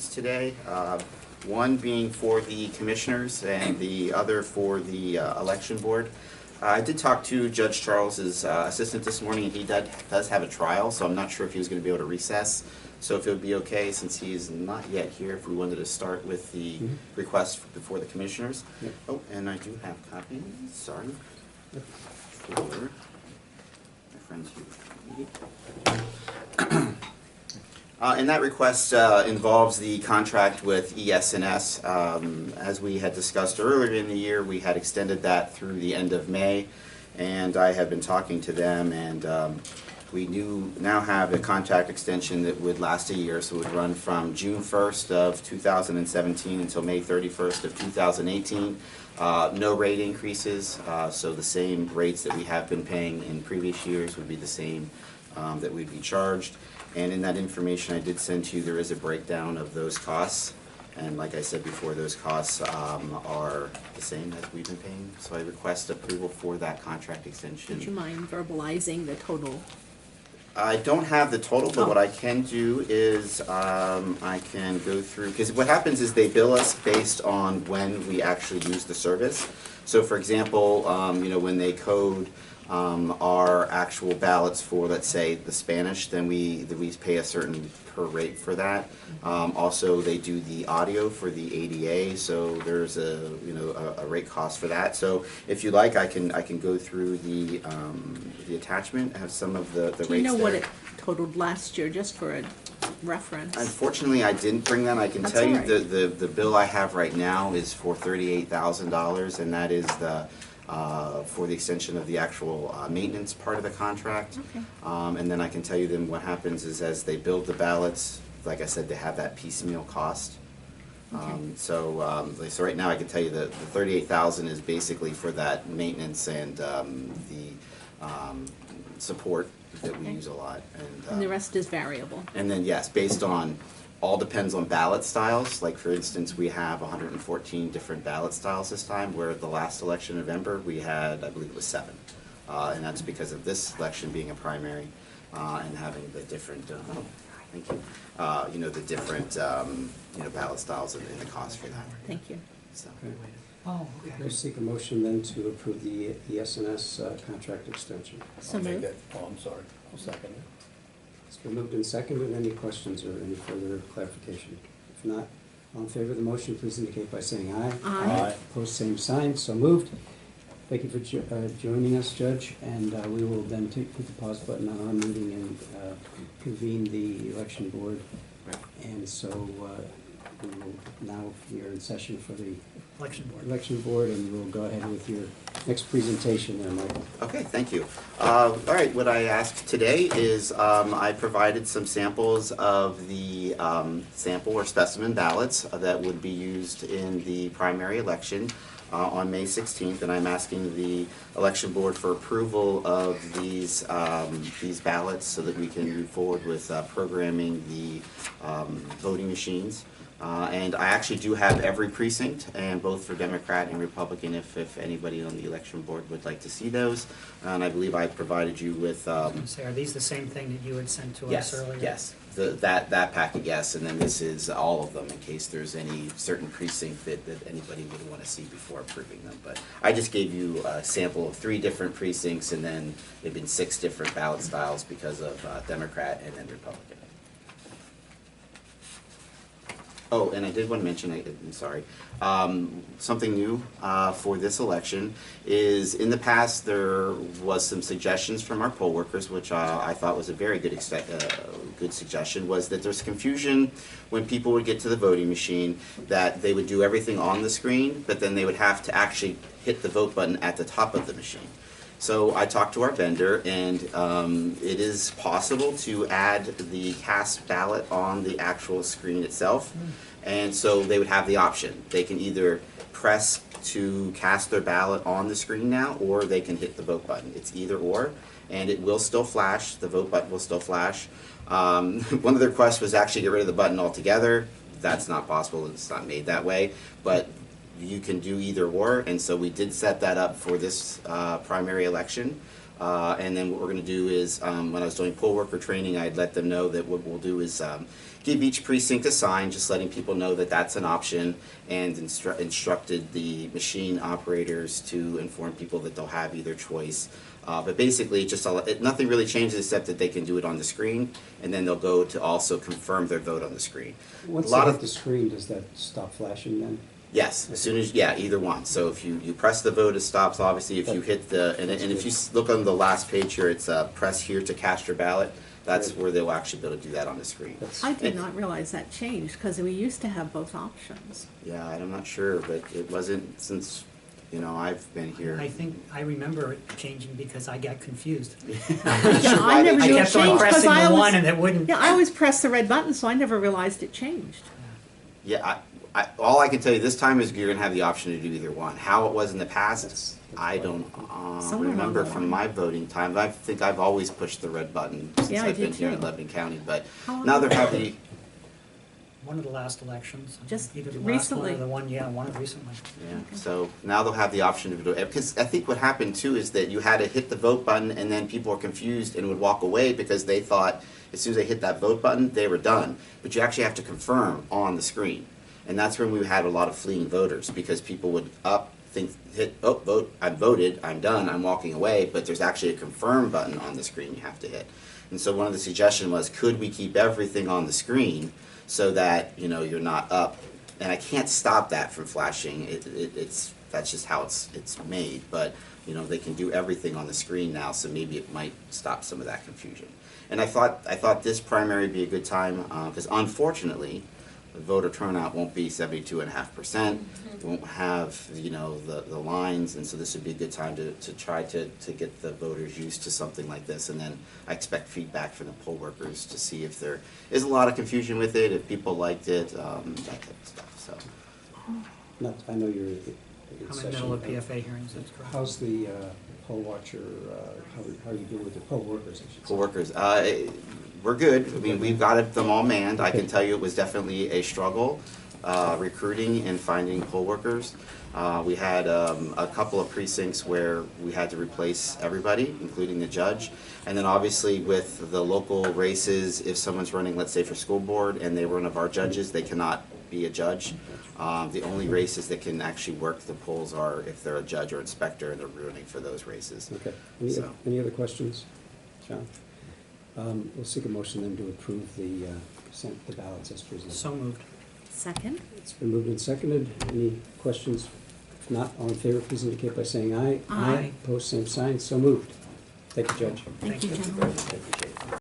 elections today, one being for the commissioners and the other for the election board. I did talk to Judge Charles's assistant this morning, and he does have a trial, so I'm not sure if he was going to be able to recess. So if it would be okay, since he's not yet here, if we wanted to start with the request before the commissioners. Yep. Oh, and I do have copies, sorry, for my friends here. And that request involves the contract with ES&S. As we had discussed earlier in the year, we had extended that through the end of May, and I have been talking to them, and we now have a contract extension that would last a year, so it would run from June 1st of 2017 until May 31st of 2018. No rate increases, so the same rates that we have been paying in previous years would be the same that we'd be charged. And in that information I did send to you, there is a breakdown of those costs. And like I said before, those costs are the same as we've been paying. So I request approval for that contract extension. Would you mind verbalizing the total? I don't have the total, but what I can do is I can go through, because what happens is they bill us based on when we actually use the service. So for example, when they code our actual ballots for, let's say, the Spanish, then we pay a certain per rate for that. Also, they do the audio for the ADA, so there's a rate cost for that. So if you like, I can go through the attachment, have some of the rates there. Do you know what it totaled last year, just for a reference? Unfortunately, I didn't bring that. I can That's tell you all right. the bill I have right now is for $38,000, and that is for the extension of the actual maintenance part of the contract. Okay. And then I can tell you then what happens is as they build the ballots, like I said, they have that piecemeal cost. Okay. So right now I can tell you that the $38,000 is basically for that maintenance and the support that we Okay. use a lot. And the rest is variable? And then yes, based on, all depends on ballot styles. Like for instance, we have 114 different ballot styles this time, where the last election in November we had, I believe it was 7. And that's because of this election being a primary and having the different, thank you, the different, ballot styles and the cost for that. Thank you. So. Okay. Oh, okay. I seek a motion then to approve the ES&S contract extension. So I'll make moved. it. Oh, I'm sorry. I'll second it. It's been moved and seconded. Any questions or any further clarification? If not, all in favor of the motion, please indicate by saying aye. Aye. Opposed, same sign. So moved. Thank you for joining us, Judge, and we will then hit the pause button on our meeting and convene the election board. Right. And so we will now, we are in session for the Election board. and we'll go ahead with your next presentation there, Michael. Okay, thank you. All right, what I asked today is I provided some samples of the sample or specimen ballots that would be used in the primary election on May 16th, and I'm asking the election board for approval of these ballots so that we can move forward with programming the voting machines. And I actually do have every precinct, and both for Democrat and Republican, if anybody on the election board would like to see those. And I believe I provided you with. I was gonna say, are these the same thing that you had sent to Yes, us earlier? yes. That packet, yes, and then this is all of them in case there's any certain precinct that anybody would want to see before approving them. But I just gave you a sample of 3 different precincts, and then they've been 6 different ballot styles because of Democrat and then Republican. Oh, and I did want to mention, I'm sorry, something new for this election is in the past there was some suggestions from our poll workers, which I thought was a very good suggestion, was that there's confusion when people would get to the voting machine that they would do everything on the screen, but then they would have to actually hit the vote button at the top of the machine. So I talked to our vendor, and it is possible to add the cast ballot on the actual screen itself. And so they would have the option. They can either press to cast their ballot on the screen now, or they can hit the vote button. It's either or, and it will still flash. The vote button will still flash. One of the requests was actually get rid of the button altogether. That's not possible. It's not made that way. But you can do either or, and so we did set that up for this primary election. And then what we're going to do is, when I was doing poll worker training, I'd let them know that what we'll do is give each precinct a sign, just letting people know that that's an option, and instructed the machine operators to inform people that they'll have either choice. But basically, nothing really changes except that they can do it on the screen, and then they'll go to also confirm their vote on the screen. Once A lot they of- hit the screen, does that stop flashing then? Yes, as soon as, yeah, either one. So if you press the vote, it stops, obviously. If you hit and if you look on the last page here, it's press here to cast your ballot. That's Right. where they'll actually be able to do that on the screen. That's- I did not realize that changed, because we used to have both options. Yeah, I'm not sure, but it wasn't since, I've been here. I remember it changing because I got confused. Yeah, why I they never I knew it kept on changed, because pressing I the one always, and it wouldn't. yeah, I always pressed the red button, so I never realized it changed. Yeah, all I can tell you this time is you're gonna have the option to do either one. How it was in the past, That's I don't Somewhere along remember the from line. my voting time. I think I've always pushed the red button since Yeah, I I've been did here in too. Lebanon County, but How long now ago? they're happy. One of the last elections. Just Either the last recently. one or the one, one of recently. Yeah, so now they'll have the option to do it, because I think what happened too is that you had to hit the vote button and then people were confused and would walk away because they thought as soon as they hit that vote button, they were done. But you actually have to confirm on the screen. And that's when we had a lot of fleeing voters, because people would vote, I voted, I'm done, I'm walking away, but there's actually a confirm button on the screen you have to hit. And so one of the suggestions was, could we keep everything on the screen so that, you're not up? And I can't stop that from flashing, that's just how it's made, but, they can do everything on the screen now, so maybe it might stop some of that confusion. And I thought this primary would be a good time, because unfortunately, the voter turnout won't be 72.5%, won't have, the lines, and so this would be a good time to try to get the voters used to something like this, and then I expect feedback from the poll workers to see if there is a lot of confusion with it, if people liked it, that type of stuff, so. I know you're in I'm in the session. middle of PFA hearings, that's correct. How's the poll watcher, how are you doing with the poll workers, I should say? Poll workers, we're good. I mean, we've got them all manned. I can tell you it was definitely a struggle recruiting and finding poll workers. We had a couple of precincts where we had to replace everybody, including the judge. And then obviously with the local races, if someone's running, let's say for school board, and they were one of our judges, they cannot be a judge. The only races that can actually work the polls are if they're a judge or inspector and they're running for those races. Okay. So. Any other questions, John? We'll seek a motion then to approve the ballots as presented. So moved. Second? It's been moved and seconded. Any questions? If not, all in favor, please indicate by saying aye. Aye. Opposed, same sign. So moved. Thank you, Judge. Thank you, Thank you. gentlemen. I appreciate it.